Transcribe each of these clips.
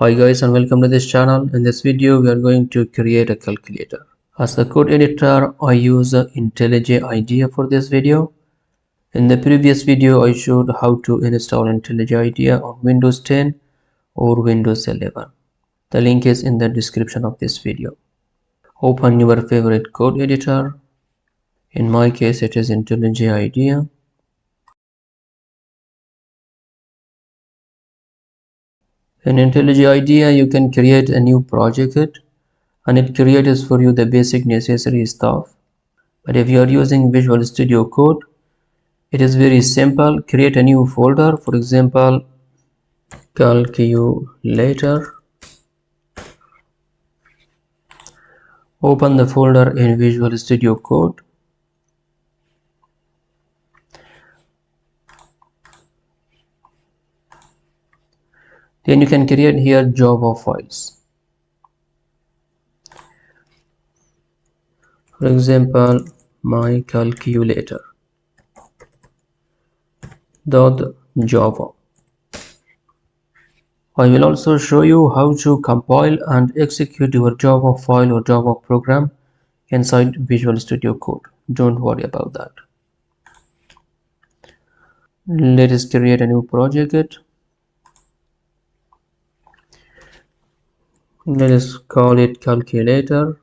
Hi guys and welcome to this channel. In this video we are going to create a calculator. As the code editor I use IntelliJ IDEA for this video. In the previous video I showed how to install IntelliJ IDEA on Windows 10 or Windows 11. The link is in the description of this video. Open your favorite code editor. In my case it is IntelliJ IDEA. In IntelliJ IDEA you can create a new project and it creates for you the basic necessary stuff. But if you are using Visual Studio Code, it is very simple. Create a new folder, for example, calculator. Open the folder in Visual Studio Code. Then you can create here Java files. For example, my calculator .java. I will also show you how to compile and execute your Java file or Java program inside Visual Studio Code. Don't worry about that. Let us create a new project. Let us call it calculator.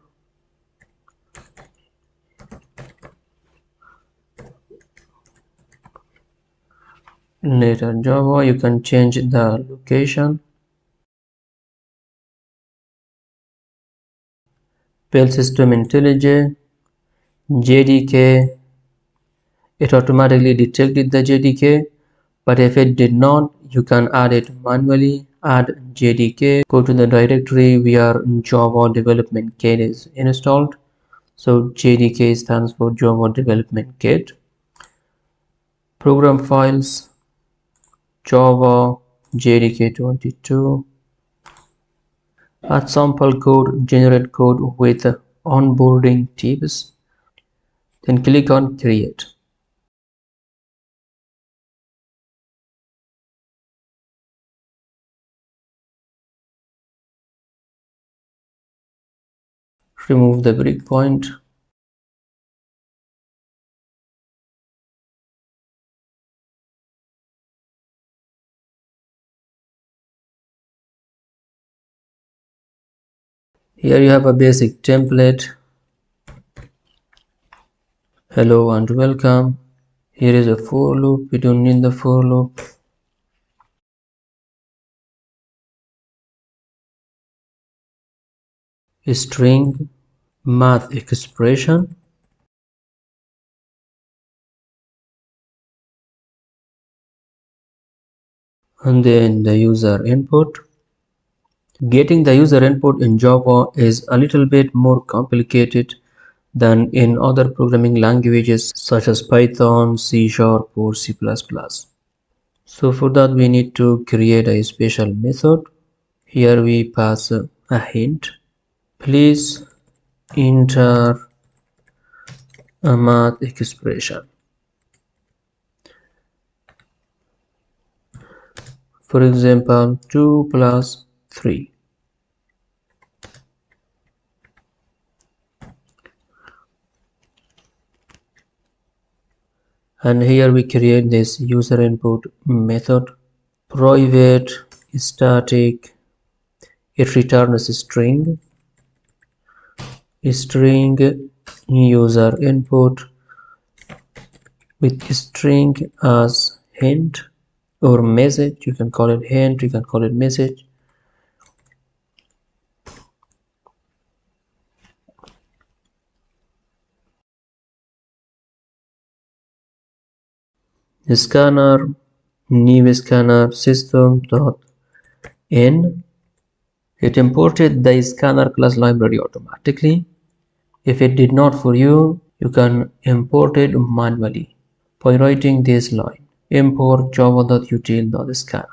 Later Java, you can change the location. File system IntelliJ, JDK, it automatically detected the JDK, but if it did not, you can add it manually. Add JDK, go to the directory where Java Development Kit is installed. So JDK stands for Java Development Kit. Program files, Java, JDK22. Add sample code, generate code with onboarding tips. Then click on create. Remove the breakpoint. Here you have a basic template. Hello and welcome. Here is a for loop. We don't need the for loop. String, math expression. And then the user input. Getting the user input in Java is a little bit more complicated than in other programming languages such as Python, C# or C++. So for that we need to create a special method. Here we pass a hint. Please enter a math expression. For example, 2 plus 3. And here we create this user input method. Private static, it returns a string user input with string as hint or message. You can call it hint, you can call it message. Scanner, new scanner system.in. It imported the scanner class library automatically. If it did not for you, you can import it manually by writing this line: import java.util.scanner.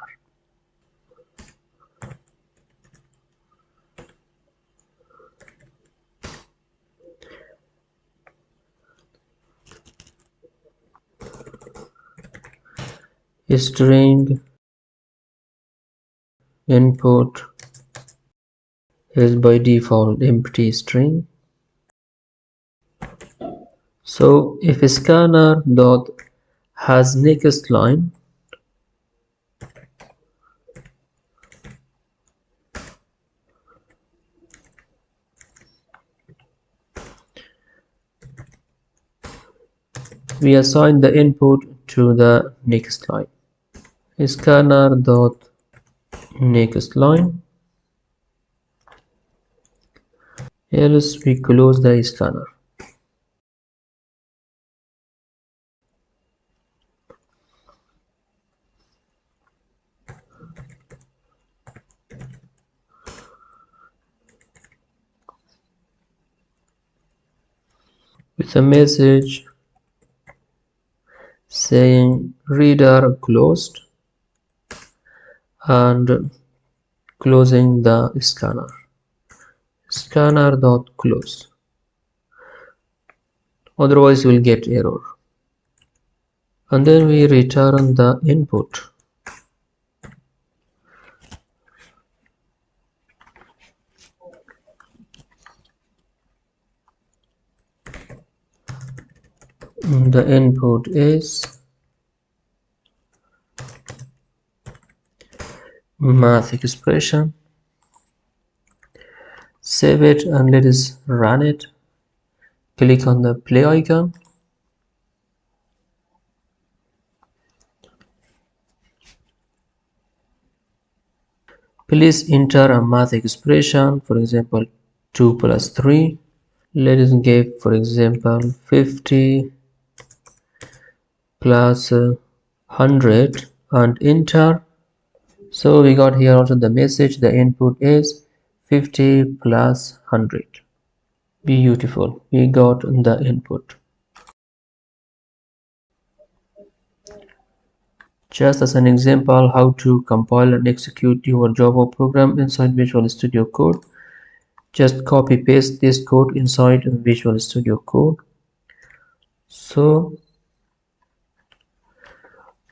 String input is by default empty string. So if a scanner dot has next line, we assign the input to the next line. Scanner dot next line, else we close the scanner. With a message saying reader closed and closing the scanner. Scanner dot close. Otherwise, you will get error. And then we return the input. The input is math expression. Save it and let us run it. Click on the play icon. Please enter a math expression, for example 2 plus 3. Let us give, for example, 50 plus 100 and enter. So we got here also the message, the input is 50 plus 100. Beautiful, we got the input. Just as an example how to compile and execute your Java program inside Visual Studio Code, just copy paste this code inside Visual Studio Code. So,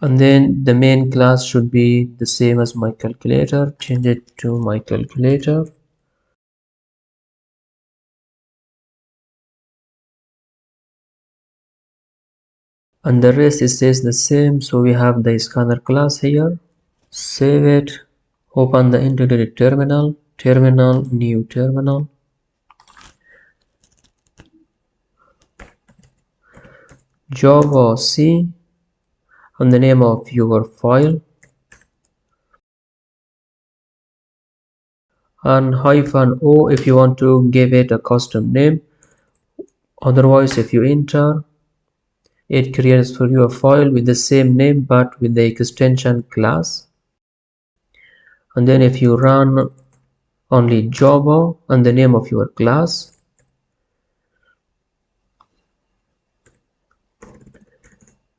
and then the main class should be the same as my calculator. Change it to my calculator. And the rest stays the same, so we have the scanner class here. Save it, open the integrated terminal, new terminal. Java C and the name of your file, and -o if you want to give it a custom name. Otherwise, if you enter, it creates for you a file with the same name but with the extension class. And then if you run only Java and the name of your class,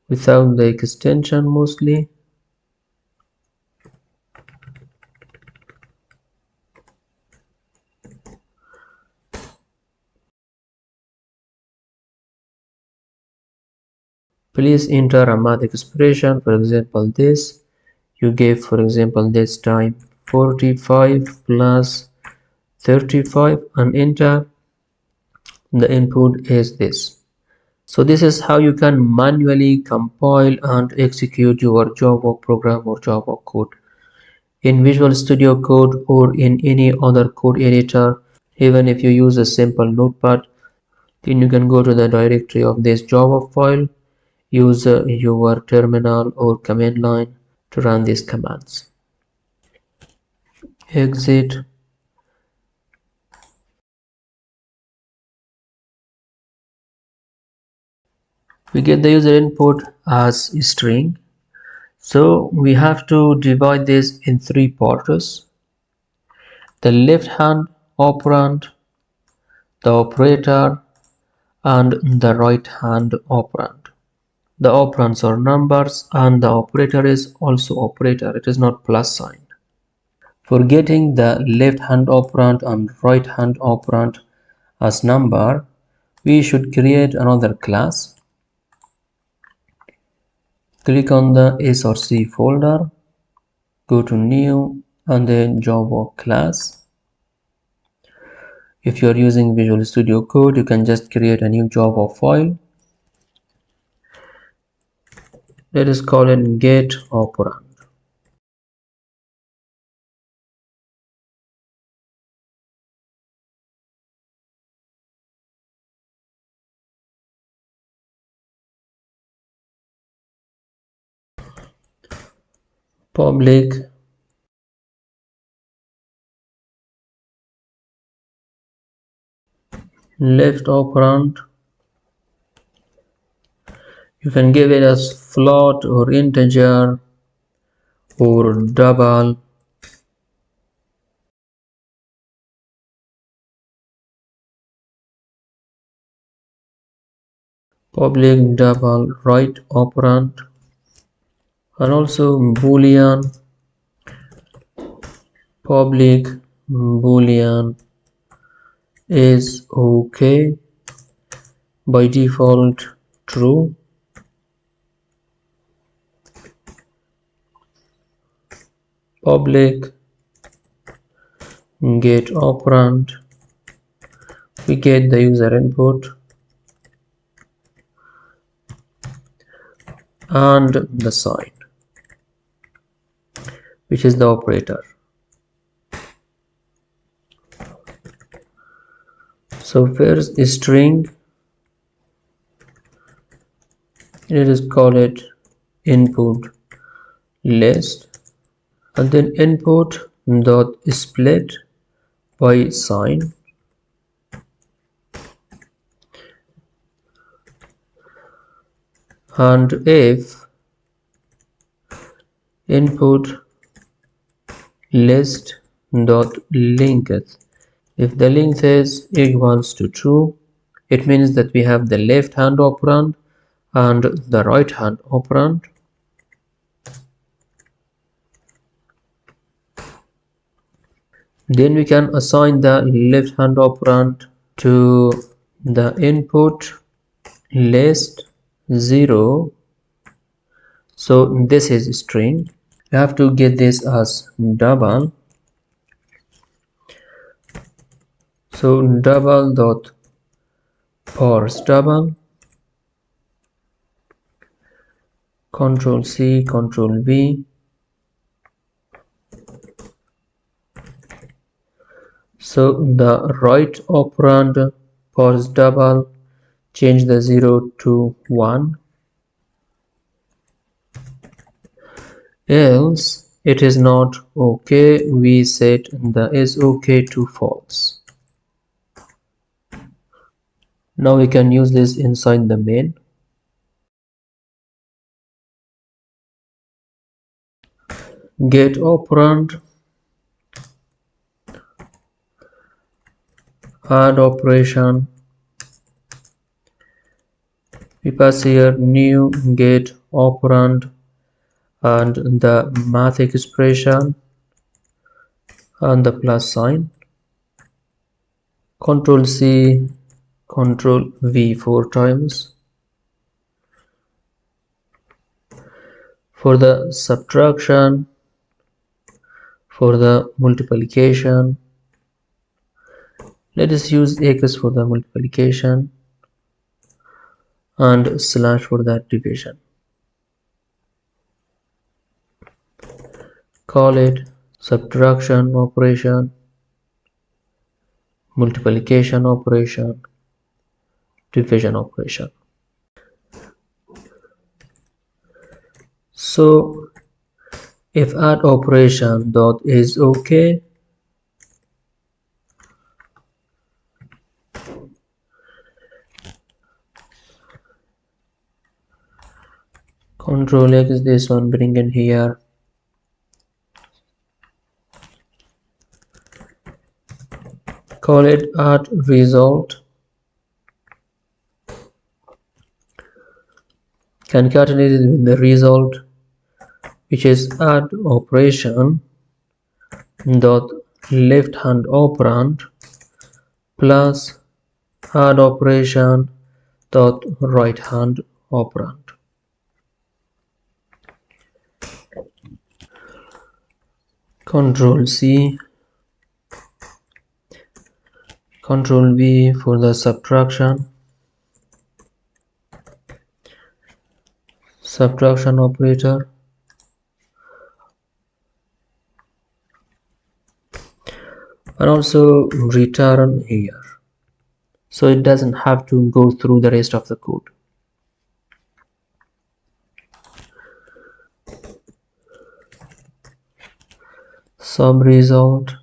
without the extension mostly, please enter a math expression. For example, this you gave, for example, this time 45 plus 35 and enter. The input is this. So this is how you can manually compile and execute your Java program or Java code in Visual Studio Code or in any other code editor. Even if you use a simple notepad, then you can go to the directory of this Java file, use your terminal or command line to run these commands. Exit. We get the user input as a string. So we have to divide this in three parts. The left hand operand, the operator, and the right hand operand. The operands are numbers and the operator is also operator. It is not plus sign. For getting the left hand operand and right hand operand as number, we should create another class. Click on the src folder, go to new and then Java class. If you are using Visual Studio Code, you can just create a new Java file. Let us call it get operand. Public left operand. You can give it as float or integer or double. Public double right operand, and also boolean. Public boolean is okay, by default true. Public get operand, we get the user input and the sign, which is the operator. So first string, let us call it input list, and then input dot split by sign, and if input list dot length, if the length is equals to true, it means that we have the left hand operand and the right hand operand. Then we can assign the left hand operand to the input list 0. So this is string. You have to get this as double. So double dot parse double, Control C, Control V. So the right operand parse double, change the 0 to 1, else it is not okay, we set the is okay to false. Now we can use this inside the main. Get operand, add operation, we pass here new get operand and the math expression and the plus sign. Control C, Control V 4 times. For the subtraction, for the multiplication, let us use x for the multiplication and slash for the division. Call it subtraction operation, multiplication operation, division operation. So if add operation dot is okay, Control X this one, bring in here, call it add result, concatenate it with the result, which is add operation dot left hand operand plus add operation dot right hand operand. Control C, Control V for the subtraction operator, and also return here, so it doesn't have to go through the rest of the code. Sum result,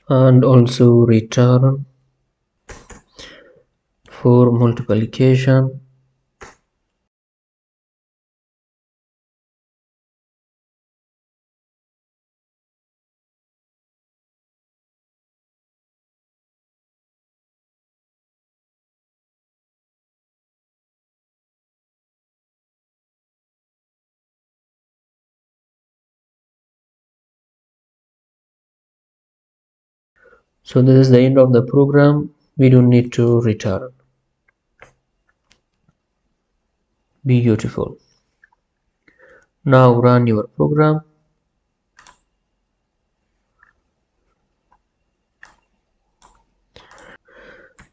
and also return for multiplication, so this is the end of the program. We don't need to return. Beautiful. Now run your program.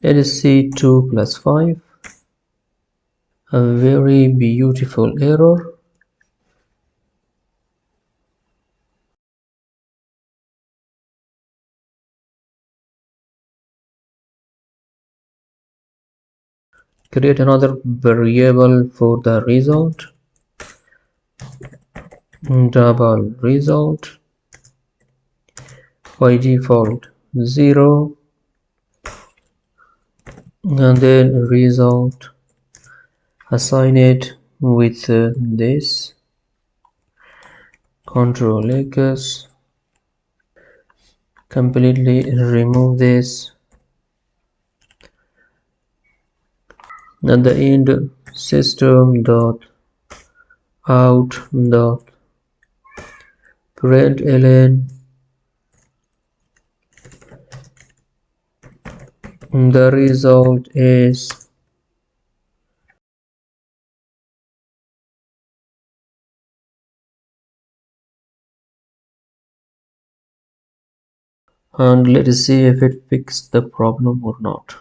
Let us see 2 plus 5. A very beautiful error. Create another variable for the result. Double result. By default 0. And then result. Assign it with this. Control X. Completely remove this. At the end, system dot out dot println the result is, and let us see if it fixed the problem or not.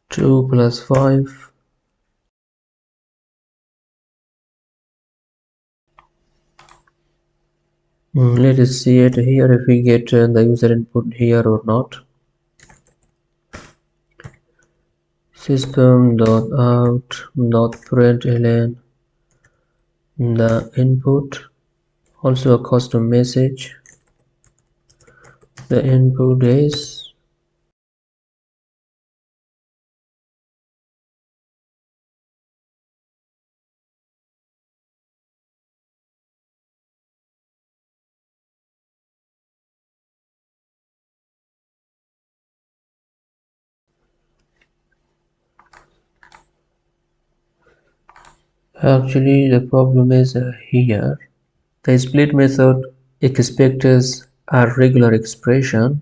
Two plus 5. Let us see it here if we get the user input here or not. System.out.println the input, also a custom message. The input is actually the problem is here. The split method expects a regular expression,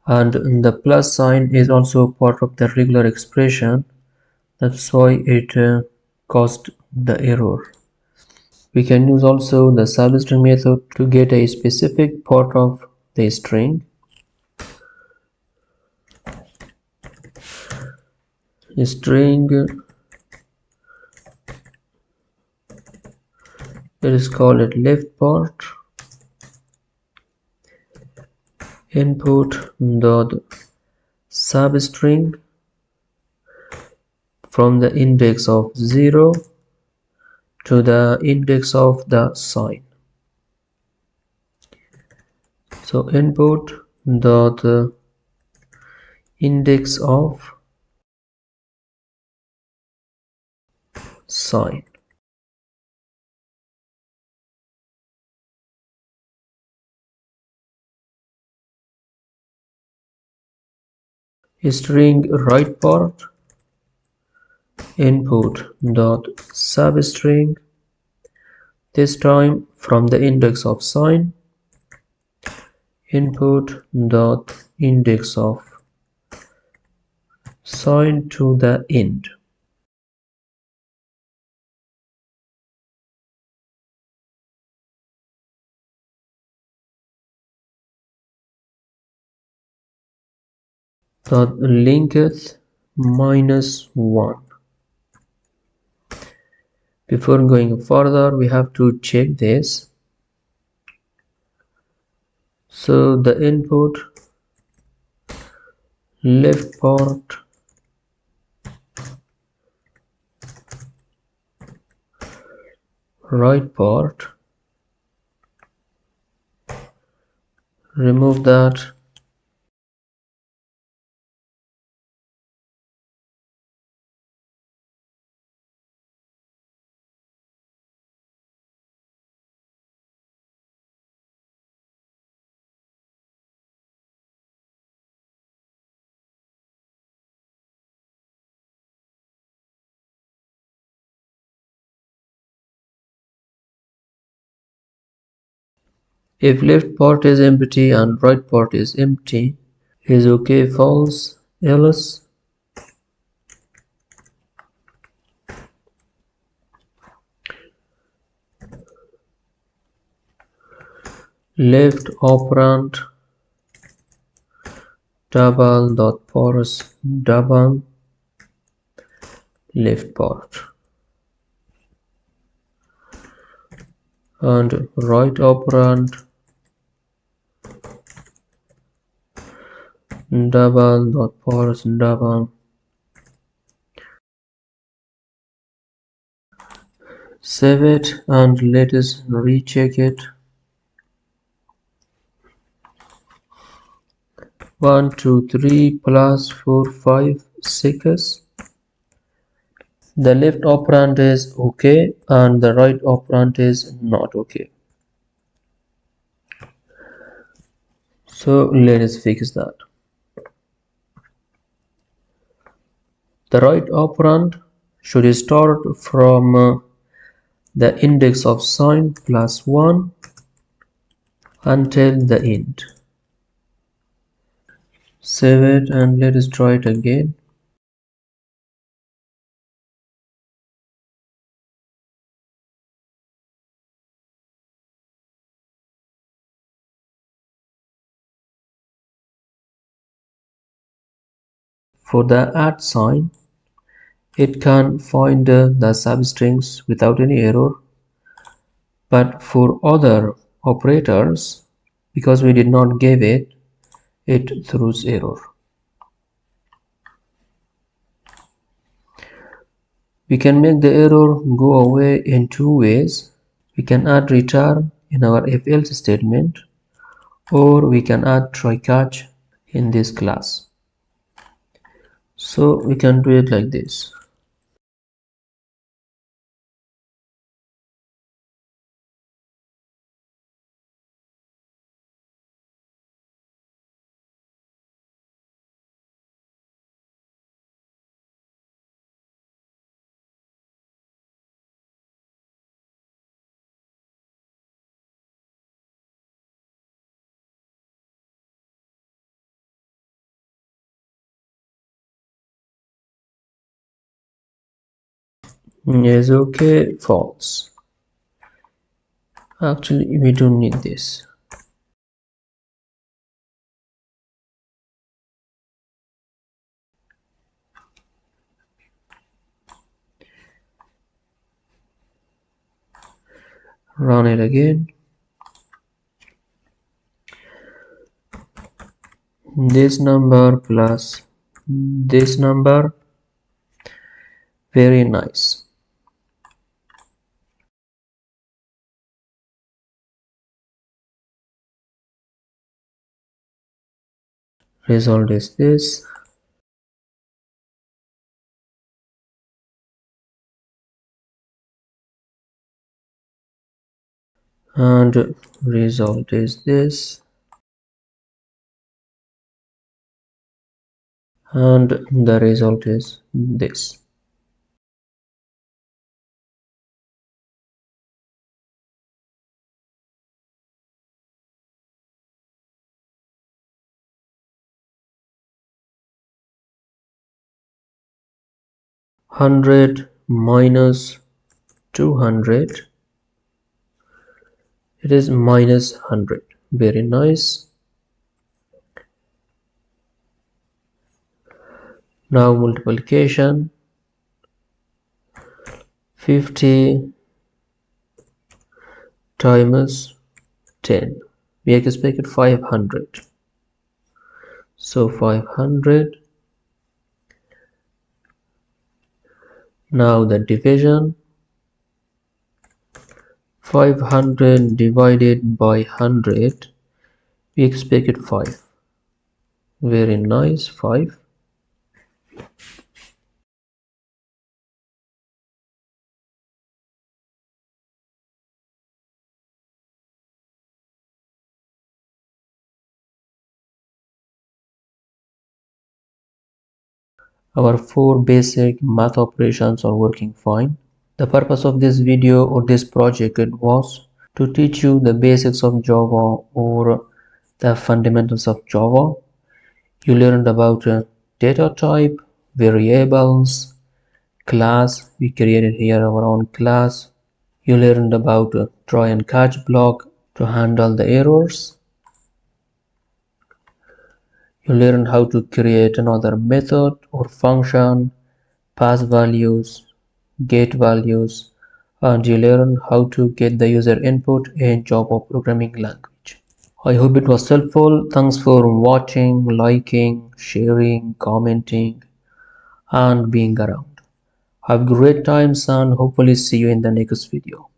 and the plus sign is also part of the regular expression. That's why it caused the error. We can use also the substring method to get a specific part of the string. String, let us call it left part. Input dot substring from the index of 0 to the index of the sign. So input dot index of sign. string write part input dot substring, this time from the index of sign, input dot index of sign to the end. Dot linketh -1. Before going further, we have to check this. So the input left part right part, remove that, if left part is empty and right part is empty, is okay, false, else left operand double dot parse double left part and right operand double dot parse double. Save it and let us recheck it. 1 2 3 plus 4 5 6. The left operand is okay and the right operand is not okay. So let us fix that. The right operand should start from the index of sign plus 1 until the end. Save it and let us try it again. For the at sign, it can find the substrings without any error, but for other operators, because we did not give it, it throws error. We can make the error go away in two ways. We can add return in our if else statement, or we can add try catch in this class. So we can do it like this. Yes, okay, false. Actually, we don't need this. Run it again. This number plus this number, very nice. Result is this. And result is this. and the result is this. Hundred minus 200, it is minus 100. Very nice. Now multiplication, 50 times 10, we expect 500, so 500. Now the division, 500 divided by 100, we expect 5. Very nice, 5. Our 4 basic math operations are working fine. The purpose of this video or this project was to teach you the basics of Java or the fundamentals of Java. You learned about data type, variables, class. We created here our own class. You learned about try and catch block to handle the errors. You learned how to create another method or function, pass values, get values, and you learn how to get the user input in Java programming language. I hope it was helpful. Thanks for watching, liking, sharing, commenting, and being around. Have great times and hopefully see you in the next video.